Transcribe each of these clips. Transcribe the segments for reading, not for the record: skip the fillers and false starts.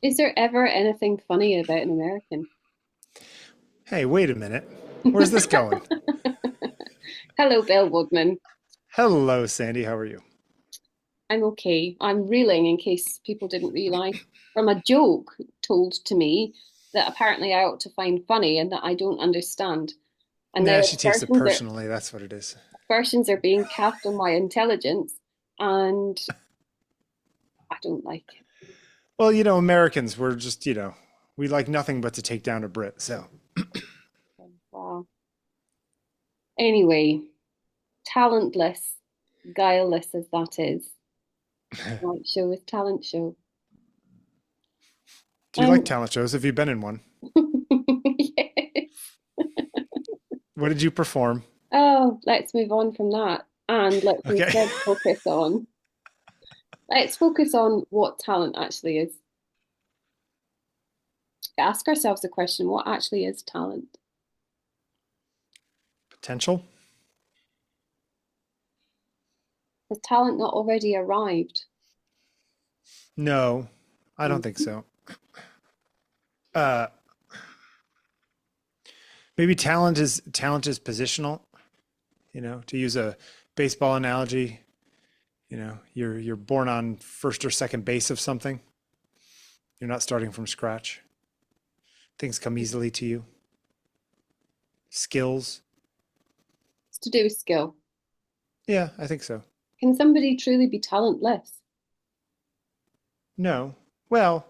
Is there ever anything funny about an American? Hey, wait a minute. Where's this going? Hello, Bill Woodman. Hello, Sandy. How are you? I'm okay. I'm reeling in case people didn't realize from a joke told to me that apparently I ought to find funny and that I don't understand. And now Nah, she takes it personally. That's what it is. aspersions are being cast on my intelligence, and I don't like it. Well, Americans, we're just, we like nothing but to take down a Brit. So, Wow. Anyway, talentless, guileless as that is, right show is talent show. do you like Um, talent shows? Have you been in one? yes. What did you perform? Oh, let's move on from that. And Okay. let's focus on what talent actually is. Ask ourselves the question, what actually is talent? Potential? Has talent not already arrived? No, I don't think so. Uh, maybe talent is positional, to use a baseball analogy, you're born on first or second base of something. You're not starting from scratch. Things come easily to you. Skills. It's to do with skill. Yeah, I think so. Can somebody truly be talentless? No. Well,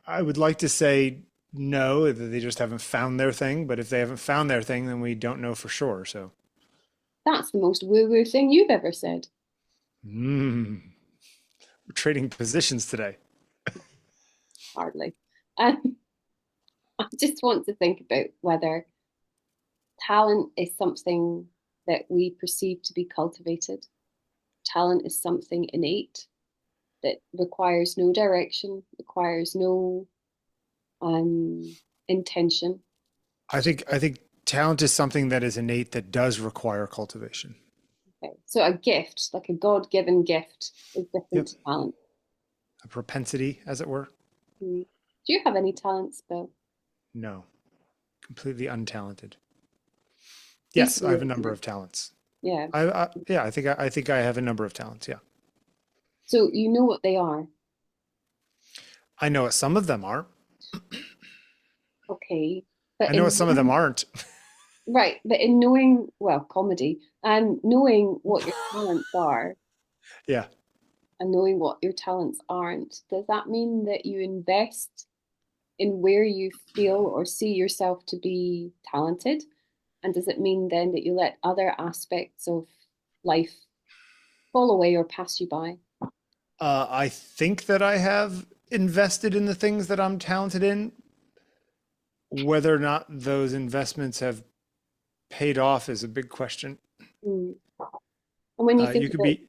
I would like to say no, that they just haven't found their thing. But if they haven't found their thing, then we don't know for sure. So, That's the most woo-woo thing you've ever said. we're trading positions today. Hardly. Um, I just want to think about whether talent is something that we perceive to be cultivated. Talent is something innate that requires no direction, requires no um, intention. I think talent is something that is innate that does require cultivation. Okay. So a gift, like a God-given gift, is different Yep. to talent. A propensity, as it were. Mm. Do you have any talents, Bill? No. Completely untalented. Yes, I have a number Equally. of talents. Yeah. Yeah, I think I have a number of talents. Yeah. So you know what they are. I know what some of them are. Okay. But I know what in some of them aren't. right, but in knowing, well, comedy, and knowing what your talents are Yeah. and knowing what your talents aren't, does that mean that you invest in where you feel or see yourself to be talented? And does it mean then that you let other aspects of life fall away or pass you by? I think that I have invested in the things that I'm talented in. Whether or not those investments have paid off is a big question. Mm. And when you think You could about, be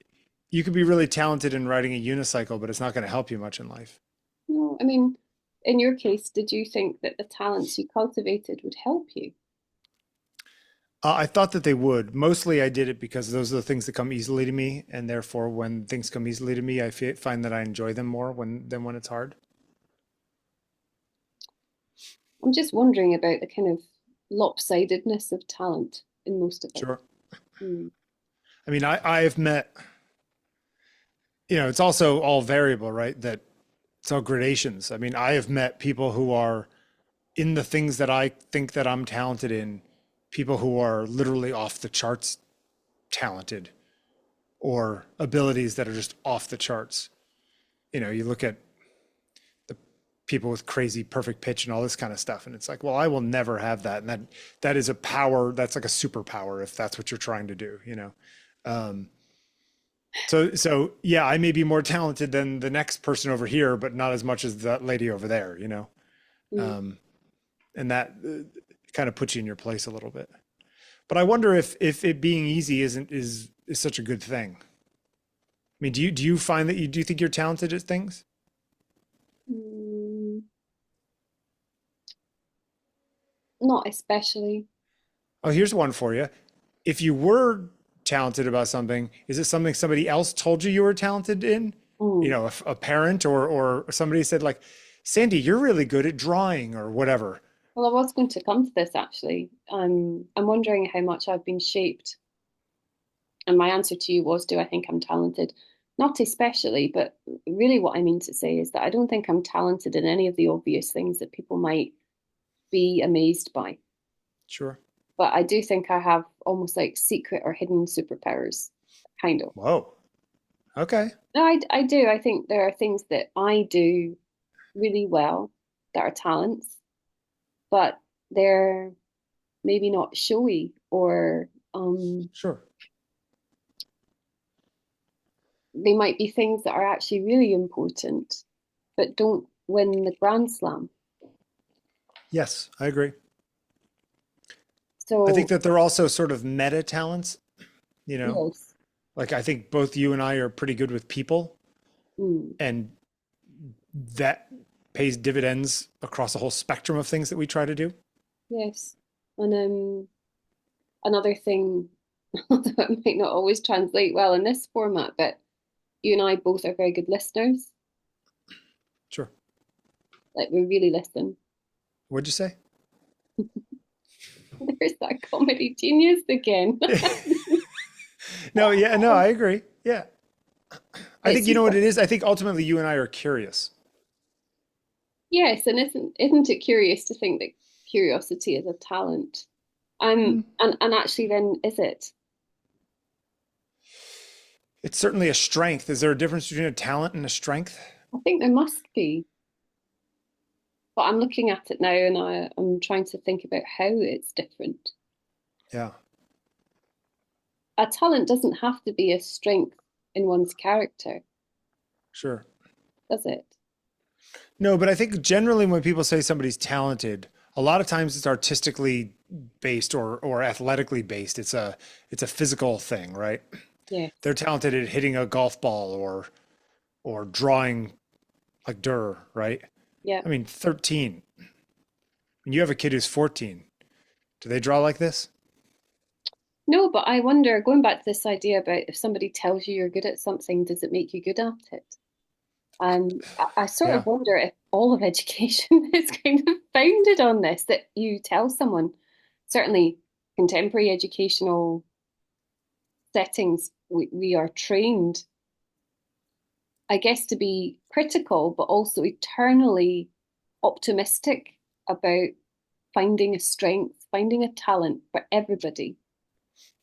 you could be really talented in riding a unicycle, but it's not going to help you much in life. no, I mean, in your case, did you think that the talents you cultivated would help you? I thought that they would. Mostly, I did it because those are the things that come easily to me, and therefore, when things come easily to me, find that I enjoy them more when it's hard. I'm just wondering about the kind of lopsidedness of talent in most of us. Sure. Mm. I mean, I've met, it's also all variable, right? That it's all gradations. I mean, I have met people who are in the things that I think that I'm talented in, people who are literally off the charts talented or abilities that are just off the charts. You look at the people with crazy perfect pitch and all this kind of stuff, and it's like, well, I will never have that. And that is a power, that's like a superpower if that's what you're trying to do. Um, so yeah, I may be more talented than the next person over here, but not as much as that lady over there. Mm. Um, and that kind of puts you in your place a little bit. But I wonder if it being easy is such a good thing. I mean, do you find that do you think you're talented at things? Mm. Not especially. Oh, here's one for you. If you were talented about something? Is it something somebody else told you were talented in? You Mm. know, a parent or somebody said like, Sandy, you're really good at drawing or whatever. Well, I was going to come to this actually. I'm wondering how much I've been shaped. And my answer to you was, do I think I'm talented? Not especially, but really what I mean to say is that I don't think I'm talented in any of the obvious things that people might be amazed by. Sure. But I do think I have almost like secret or hidden superpowers, kind of. Whoa. Okay. No, I do. I think there are things that I do really well that are talents, but they're maybe not showy or Sure. they might be things that are actually really important, but don't win the Grand Slam. Yes, I agree. I think So, that they're also sort of meta talents, you know, yes. like I think both you and I are pretty good with people, Mm, and that pays dividends across a whole spectrum of things that we try to do. yes. And another thing, although it might not always translate well in this format, but you and I both are very good listeners. Sure. Like we really listen. What'd you say? There's that comedy genius again. No, yeah, no, I agree. Yeah. I It's think you just know what it is? I think ultimately you and I are curious. yes, and isn't it curious to think that curiosity is a talent? Hmm. And actually then is it? It's certainly a strength. Is there a difference between a talent and a strength? I think there must be. But I'm looking at it now and I'm trying to think about how it's different. Yeah, A talent doesn't have to be a strength in one's character, sure. does it? No, but I think generally when people say somebody's talented, a lot of times it's artistically based or athletically based. It's a physical thing, right? Yes. They're talented at hitting a golf ball or drawing like Durer, right? Yeah. I mean, 13. When you have a kid who's 14, do they draw like this? No, but I wonder, going back to this idea about if somebody tells you you're good at something, does it make you good at it? I sort Yeah, of wonder if all of education is kind of founded on this, that you tell someone, certainly contemporary educational settings, we are trained, I guess, to be critical, but also eternally optimistic about finding a strength, finding a talent for everybody.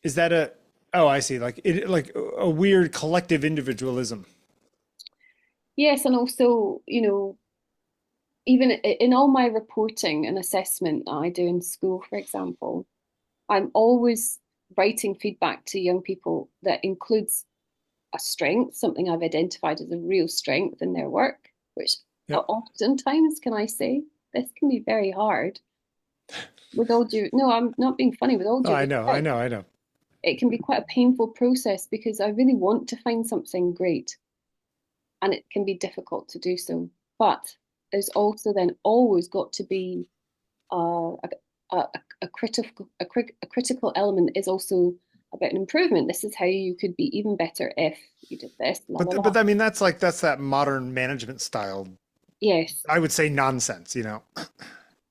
is that a? Oh, I see. Like it, like a weird collective individualism. Yes, and also, even in all my reporting and assessment that I do in school, for example, I'm always writing feedback to young people that includes a strength, something I've identified as a real strength in their work, which Yep. oftentimes, can I say, this can be very hard. With all due, no, I'm not being funny, with all Oh, due I know, I respect, know, I know. it can be quite a painful process because I really want to find something great and it can be difficult to do so. But there's also then always got to be a critical a critical element is also about an improvement. This is how you could be even better if you did this, la la la. But I mean that's that modern management style. Yes. I would say nonsense, you know.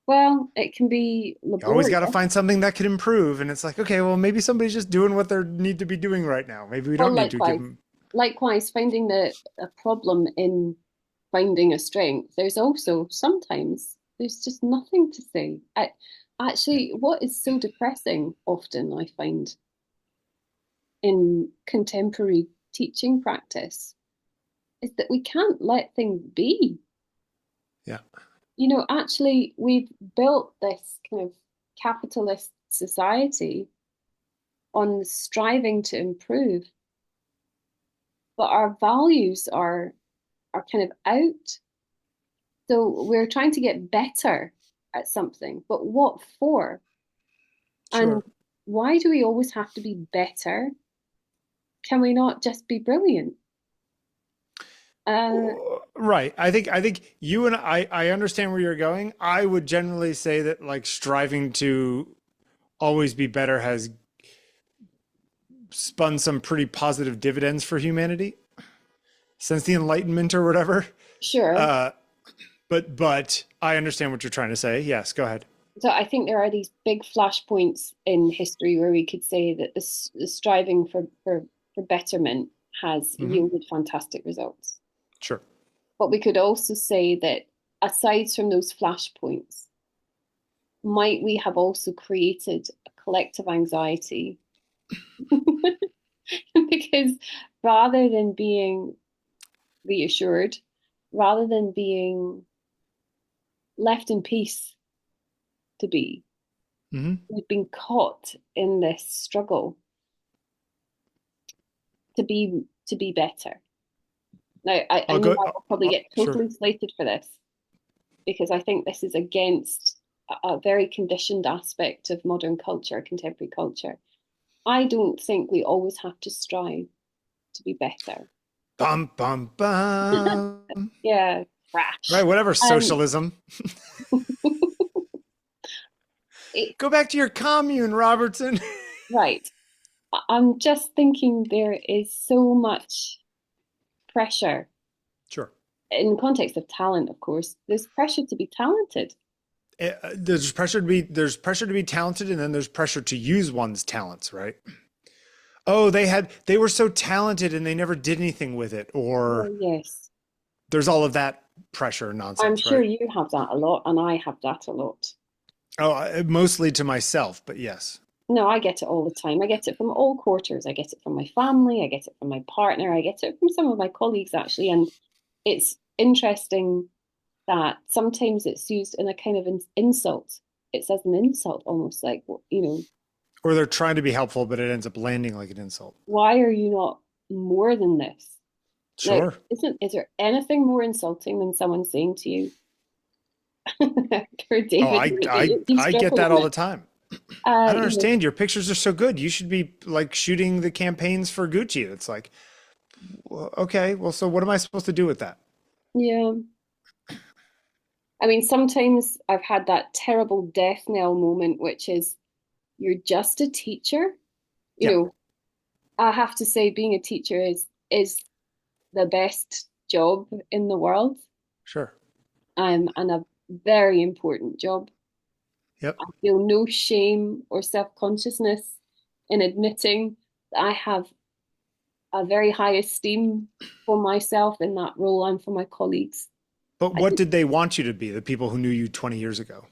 Well, it can be You always laborious. got to find something that could improve and it's like, okay, well maybe somebody's just doing what they need to be doing right now. Maybe we Well, don't need to give likewise. them. Likewise, finding the a problem in finding a strength, there's also sometimes there's just nothing to say. Yeah. Actually, what is so depressing often, I find, in contemporary teaching practice is that we can't let things be. Yeah. Actually, we've built this kind of capitalist society on striving to improve, but our values are kind of out. So we're trying to get better at something, but what for? And Sure. why do we always have to be better? Can we not just be brilliant? Uh, Right. I think you and I understand where you're going. I would generally say that like striving to always be better has spun some pretty positive dividends for humanity since the Enlightenment or whatever. Sure. Uh, but I understand what you're trying to say. Yes, go ahead. So I think there are these big flashpoints in history where we could say that the striving for betterment has Hmm. yielded fantastic results. Sure. But we could also say that aside from those flashpoints, might we have also created a collective anxiety? Because rather than being reassured, rather than being left in peace to be, Hmm. we've been caught in this struggle to be better. Now, I I'll know go. I will probably get Sure. totally slated for this because I think this is against a very conditioned aspect of modern culture, contemporary culture. I don't think we always have to strive to be better. Bum bum bum. Yeah, Right. crash. Whatever. Um, Socialism. it, Go back to your commune, Robertson. right. I'm just thinking there is so much pressure Sure. in the context of talent, of course. There's pressure to be talented. There's pressure to be talented, and then there's pressure to use one's talents, right? Oh, they were so talented and they never did anything with it, or Oh, yes. there's all of that pressure I'm nonsense, sure right? you have that a lot, and I have that a lot. Oh, mostly to myself, but yes. No, I get it all the time. I get it from all quarters. I get it from my family. I get it from my partner. I get it from some of my colleagues, actually. And it's interesting that sometimes it's used in a kind of insult. It's as an insult, almost like, Or they're trying to be helpful, but it ends up landing like an insult. why are you not more than this? Now, Sure. is there anything more insulting than someone saying to you, for Oh, David, you I get struggle that on all the it? time. I don't You know, understand. Your pictures are so good. You should be like shooting the campaigns for Gucci. It's like, well, okay, well, so what am I supposed to do with that? yeah. I mean, sometimes I've had that terrible death knell moment, which is you're just a teacher. You Yeah, know, I have to say, being a teacher is the best job in the world, sure. and a very important job. Yep. I feel no shame or self-consciousness in admitting that I have a very high esteem for myself in that role and for my colleagues. But I what think did they want you to be? The people who knew you 20 years ago.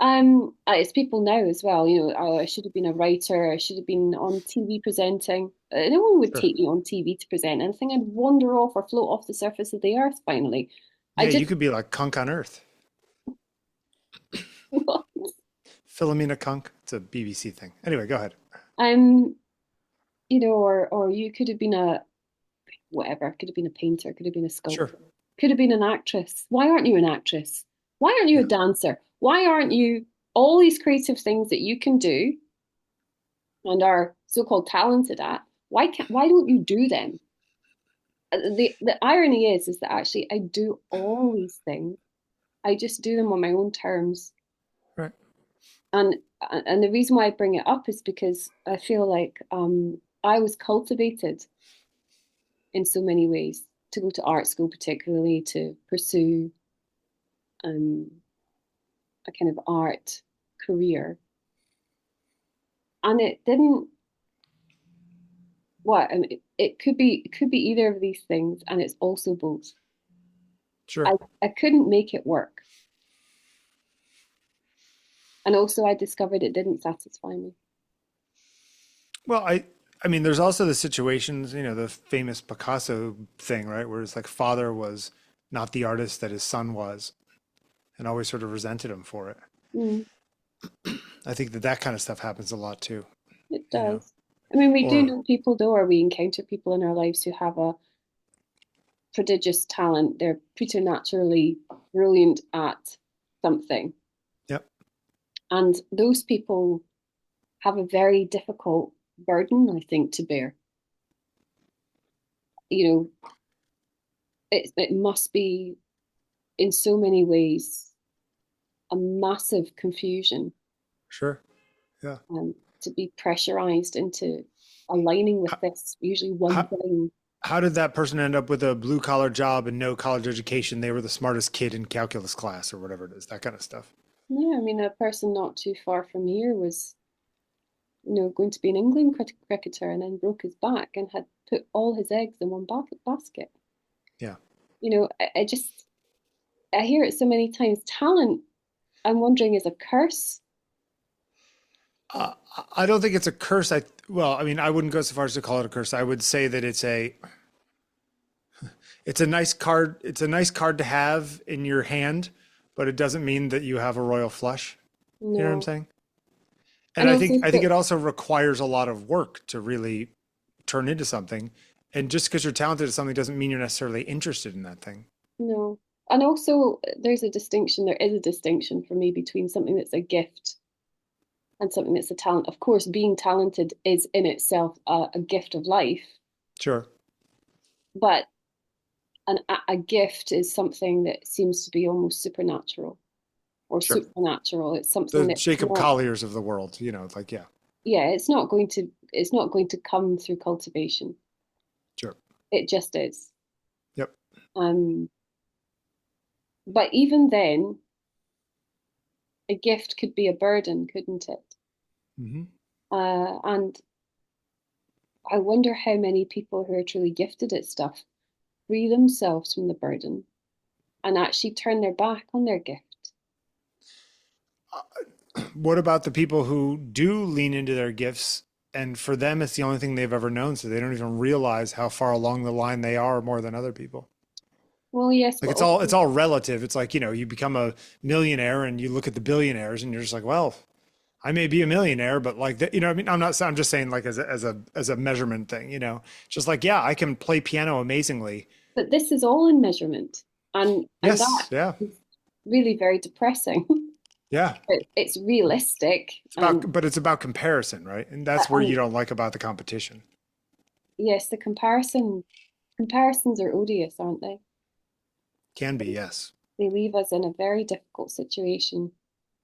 it's people now as well. Oh, I should have been a writer. I should have been on TV presenting. No one would Sure. take me on TV to present anything. I'd wander off or float off the surface of the earth finally. I Yeah, you just, could be like Kunk on Earth. Philomena Kunk. It's a BBC thing. Anyway, go ahead. um, or you could have been a whatever. Could have been a painter. Could have been a Sure. sculptor. Could have been an actress. Why aren't you an actress? Why aren't you a Yeah. dancer? Why aren't you all these creative things that you can do and are so-called talented at? Why don't you do them? The irony is that actually I do all these things. I just do them on my own terms. Right. And and the reason why I bring it up is because I feel like I was cultivated in so many ways to go to art school, particularly to pursue um, a kind of art career. And it didn't. What I mean, it could be either of these things, and it's also both. I Sure. I couldn't make it work, and also I discovered it didn't satisfy me. Well, I mean, there's also the situations, the famous Picasso thing, right? Where it's like father was not the artist that his son was and always sort of resented him for it. Mm, I think that that kind of stuff happens a lot too, it you know. does. I mean, we do Or know people, though, or we encounter people in our lives who have a prodigious talent. They're preternaturally brilliant at something, yep, and those people have a very difficult burden, I think, to bear. You know, it must be in so many ways a massive confusion sure. Yeah. to be pressurized into. aligning with this usually one How, thing. how did that person end up with a blue collar job and no college education? They were the smartest kid in calculus class or whatever it is, that kind of stuff. Yeah, I mean, a person not too far from here was, going to be an England cricketer and then broke his back and had put all his eggs in one basket. Yeah. I just, I hear it so many times. Talent, I'm wondering, is a curse. Uh, I don't think it's a curse. Well, I mean, I wouldn't go so far as to call it a curse. I would say that it's a nice card. It's a nice card to have in your hand, but it doesn't mean that you have a royal flush. You know what I'm No. saying? And And also, I think so, it also requires a lot of work to really turn into something. And just because you're talented at something doesn't mean you're necessarily interested in that thing. no. And also, there is a distinction for me between something that's a gift and something that's a talent. Of course, being talented is in itself a gift of life, Sure. but a gift is something that seems to be almost supernatural or Sure. supernatural. It's something The that's Jacob not, Colliers of the world, like, yeah, yeah, it's not going to come through cultivation. sure. It just is. Yep. Um, but even then, a gift could be a burden, couldn't it? Hmm. And I wonder how many people who are truly gifted at stuff free themselves from the burden and actually turn their back on their gift. What about the people who do lean into their gifts and for them it's the only thing they've ever known, so they don't even realize how far along the line they are more than other people? Well, yes, Like but it's also, all relative. It's like, you become a millionaire and you look at the billionaires and you're just like, well, I may be a millionaire, but like that, I mean, I'm just saying like as a measurement thing, just like, yeah, I can play piano amazingly. but this is all in measurement, and that Yes. Yeah. is really very depressing. Yeah. It's realistic, But it's about comparison, right? And that's where you and don't like about the competition. yes, the comparisons are odious, aren't they? Can be, yes. They leave us in a very difficult situation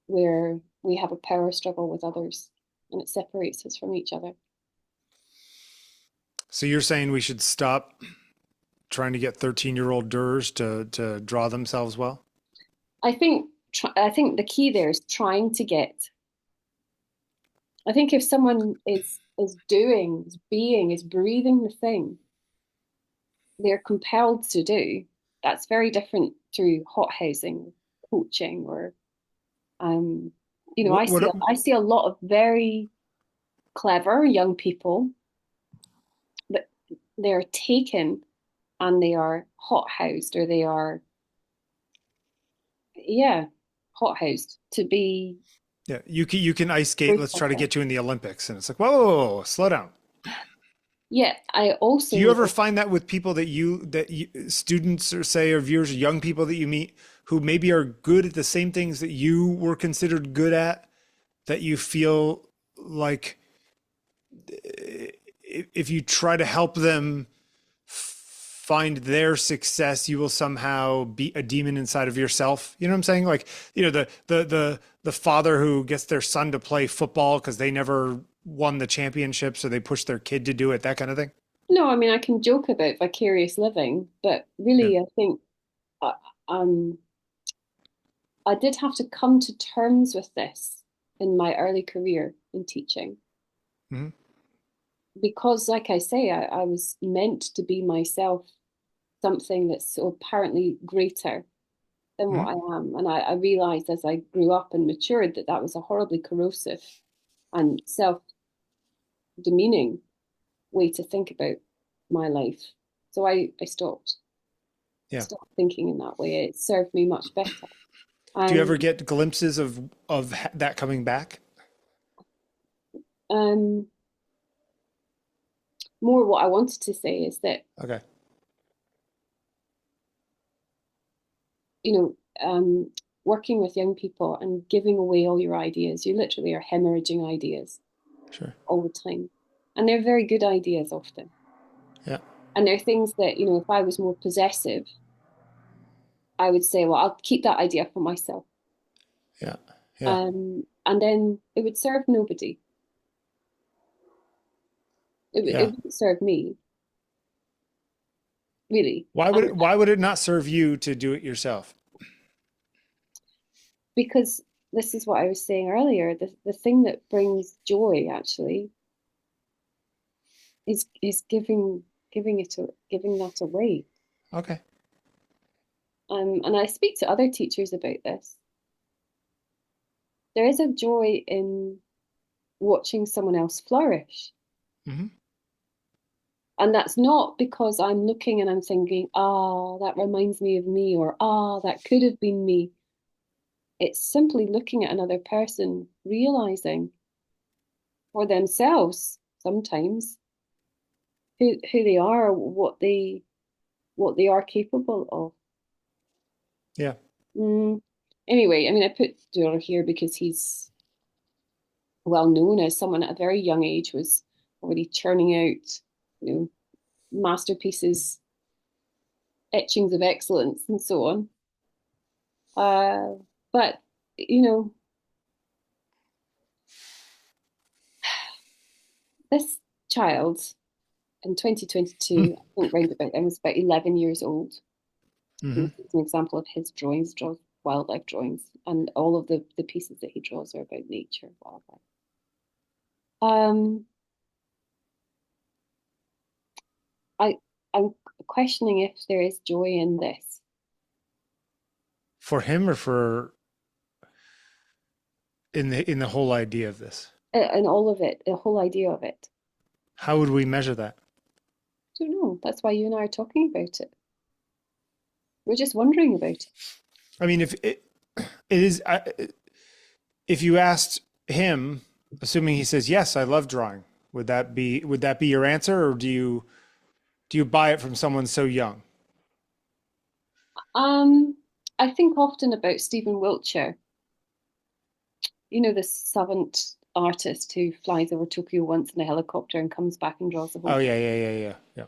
where we have a power struggle with others, and it separates us from each other. So you're saying we should stop trying to get 13-year-old Durers to draw themselves well? I think the key there is trying to get. I think if someone is doing, is being, is breathing the thing they're compelled to do, that's very different through hothousing, coaching, or um, What what I see a lot of very clever young people that they're taken and they are hothoused or they are, yeah, hothoused to be Yeah, you can ice skate. great Let's at try to it. get you in the Olympics. And it's like, whoa, whoa, whoa, slow down. Yeah, I also Do you ever know, find that with people that you students or say or viewers or young people that you meet who maybe are good at the same things that you were considered good at, that you feel like if you try to help them find their success, you will somehow beat a demon inside of yourself. You know what I'm saying? Like, the father who gets their son to play football because they never won the championship, so they push their kid to do it, that kind of thing. no, I mean, I can joke about vicarious living, but Yeah. really, I think uh, um, I did have to come to terms with this in my early career in teaching Hmm. because, like I say, I was meant to be myself, something that's so apparently greater than what Hmm. I am. And I realized as I grew up and matured that that was a horribly corrosive and self-demeaning way to think about my life. So I stopped. I Yeah. stopped thinking in that way. It served me much better. Do you And ever get glimpses of that coming back? um, more what I wanted to say is that, Okay. you know, working with young people and giving away all your ideas, you literally are hemorrhaging ideas Sure. all the time. And they're very good ideas often. Yeah. And they're things that, if I was more possessive, I would say, well, I'll keep that idea for myself. Yeah. Yeah. And then it would serve nobody. It Yeah. wouldn't serve me, really. Why would it not serve you to do it yourself? Because this is what I was saying earlier. The thing that brings joy actually is giving that away. Okay. And I speak to other teachers about this. There is a joy in watching someone else flourish. Hmm. And that's not because I'm looking and I'm thinking, ah, that reminds me of me, or ah, that could have been me. It's simply looking at another person, realizing for themselves sometimes who they are, what they are capable of. Yeah. Mm. Anyway, I mean, I put Durer here because he's well known as someone at a very young age was already churning out, you know, masterpieces, etchings of excellence, and so on. Uh, but you know, this child in 2022, I think round about then was about 11 years old. And Hmm. this is an example of his drawings, draws wildlife drawings, and all of the pieces that he draws are about nature, wildlife. Um, I I'm questioning if there is joy in this. For him or for in the whole idea of this? And all of it, the whole idea of it. How would we measure that? I don't know. That's why you and I are talking about it. We're just wondering about it. I mean, if it is, if you asked him, assuming he says yes, I love drawing, would that be your answer, or do you buy it from someone so young? Um, I think often about Stephen Wiltshire, you know, the savant artist who flies over Tokyo once in a helicopter and comes back and draws the whole Oh thing. yeah, yeah, yeah, yeah, yeah.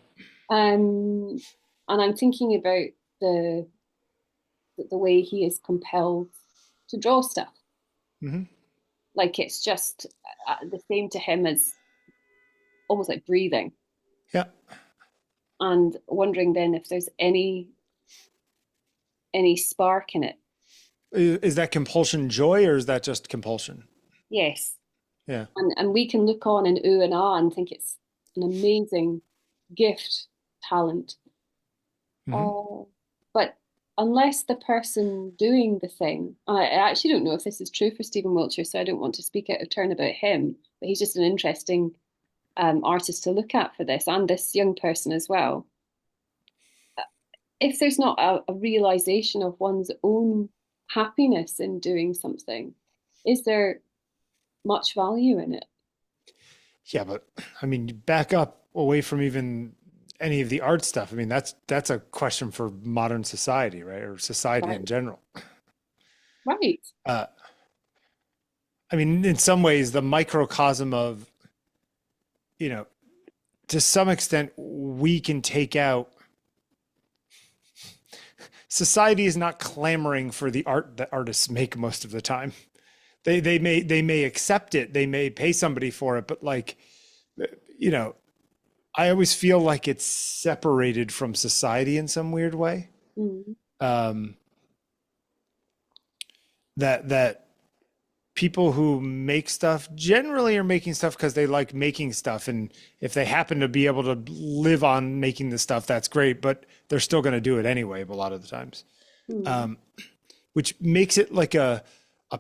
Um, and I'm thinking about the the way he is compelled to draw stuff. Hmm. Like it's just the same to him as almost like breathing, Yeah. and wondering then if there's any spark in it. Is that compulsion joy, or is that just compulsion? Yes, Yeah. and we can look on and ooh and ah and think it's an amazing gift, talent. Hmm. Uh, but unless the person doing the thing, I actually don't know if this is true for Stephen Wiltshire, so I don't want to speak out of turn about him, but he's just an interesting artist to look at for this, and this young person as well. If there's not a realization of one's own happiness in doing something, is there much value in it? Yeah, but I mean, you back up away from even any of the art stuff. I mean, that's a question for modern society, right, or society in Right. general. Right. Uh, I mean, in some ways, the microcosm of, you know, to some extent, we can take out. Society is not clamoring for the art that artists make most of the time. They may accept it, they may pay somebody for it, but like, you know, I always feel like it's separated from society in some weird way. Mm. Um, that people who make stuff generally are making stuff because they like making stuff, and if they happen to be able to live on making the stuff, that's great. But they're still going to do it anyway. A lot of the times, Mm. um, which makes it like a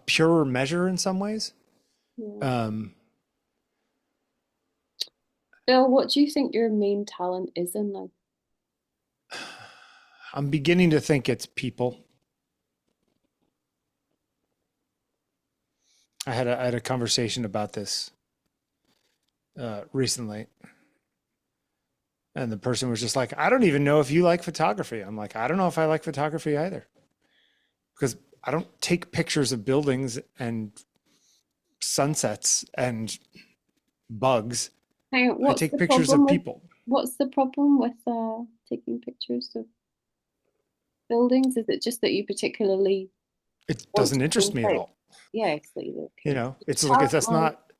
purer measure in some ways. Yeah. Um, Bill, what do you think your main talent is in life? I'm beginning to think it's people. I had a conversation about this recently, and the person was just like, I don't even know if you like photography. I'm like, I don't know if I like photography either, because I don't take pictures of buildings and sunsets and bugs. Hang on, I what's take the pictures problem of with people. taking pictures of buildings? Is it just that you particularly It want doesn't to interest point me at out? all. Yes, You okay. know, it's like, that's not,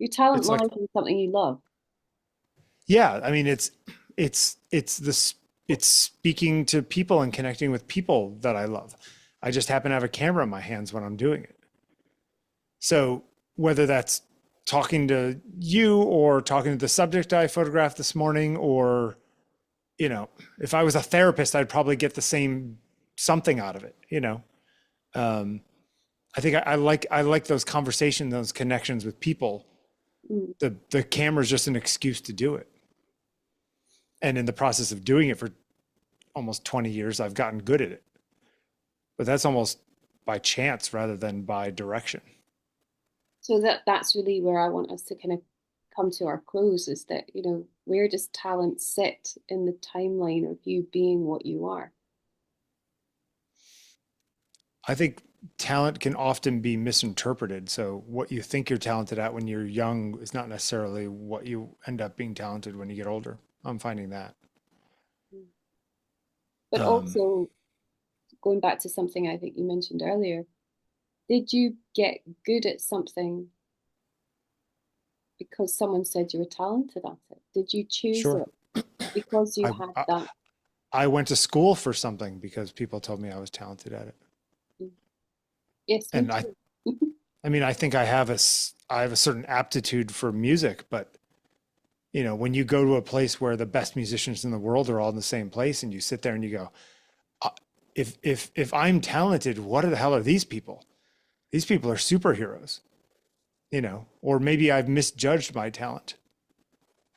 Your talent it's like, lies in something you love. Yeah, I mean, it's this it's speaking to people and connecting with people that I love. I just happen to have a camera in my hands when I'm doing it. So whether that's talking to you or talking to the subject I photographed this morning, or, if I was a therapist, I'd probably get the same something out of it. Um, I think I like those conversations, those connections with people. Mm. The camera is just an excuse to do it. And in the process of doing it for almost 20 years, I've gotten good at it. But that's almost by chance rather than by direction. So that's really where I want us to kind of come to our close, is that, where does talent sit in the timeline of you being what you are? I think talent can often be misinterpreted. So what you think you're talented at when you're young is not necessarily what you end up being talented when you get older. I'm finding that. But Um, also, going back to something I think you mentioned earlier, did you get good at something because someone said you were talented at it? Did you choose sure. it because you I, had I that? I went to school for something because people told me I was talented at it. Mm. Yes, me And too. I mean, I think I have a certain aptitude for music, but when you go to a place where the best musicians in the world are all in the same place and you sit there and you go, "Uh, if I'm talented, what the hell are these people? These people are superheroes, or maybe I've misjudged my talent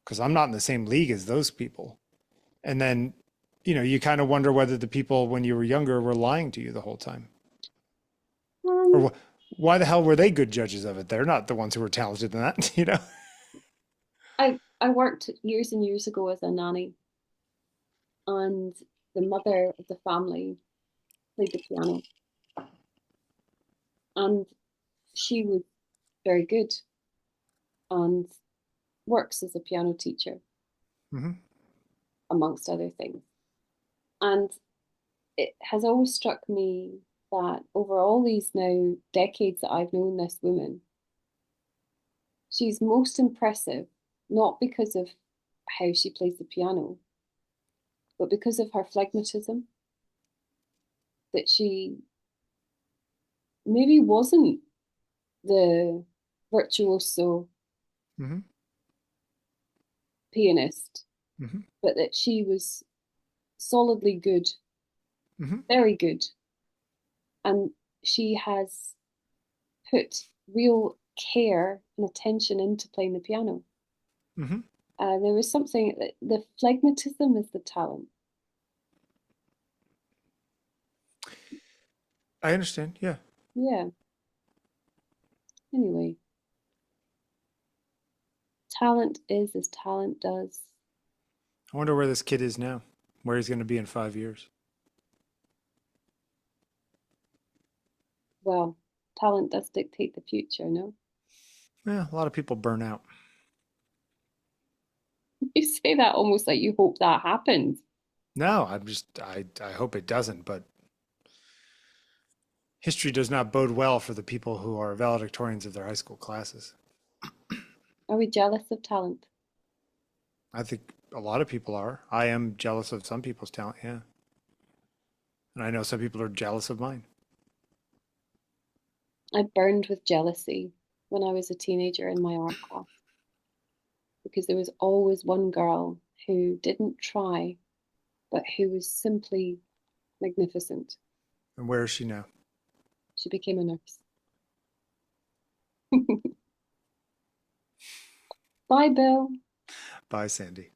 because I'm not in the same league as those people." And then, you kind of wonder whether the people when you were younger were lying to you the whole time. Um, Or why the hell were they good judges of it? They're not the ones who were talented in that. I worked years and years ago as a nanny, and the mother of the family played the piano, and she was very good and works as a piano teacher, Hmm. amongst other things. And it has always struck me that over all these now decades that I've known this woman, she's most impressive, not because of how she plays the piano, but because of her phlegmatism, that she maybe wasn't the virtuoso Hmm. pianist, Hmm. but that she was solidly good, Hmm. very good. And she has put real care and attention into playing the piano. Hmm. There was something that the phlegmatism is the talent. I understand. Yeah. Yeah. Anyway, talent is as talent does. I wonder where this kid is now, where he's going to be in 5 years. Well, talent does dictate the future, no? Yeah, a lot of people burn out. You say that almost like you hope that happens. No, I hope it doesn't, but history does not bode well for the people who are valedictorians of their high school classes. Are we jealous of talent? I think a lot of people are. I am jealous of some people's talent, yeah. And I know some people are jealous of mine. I burned with jealousy when I was a teenager in my art class because there was always one girl who didn't try, but who was simply magnificent. And where is she now? She became a nurse. Bye, Bill. Bye, Sandy.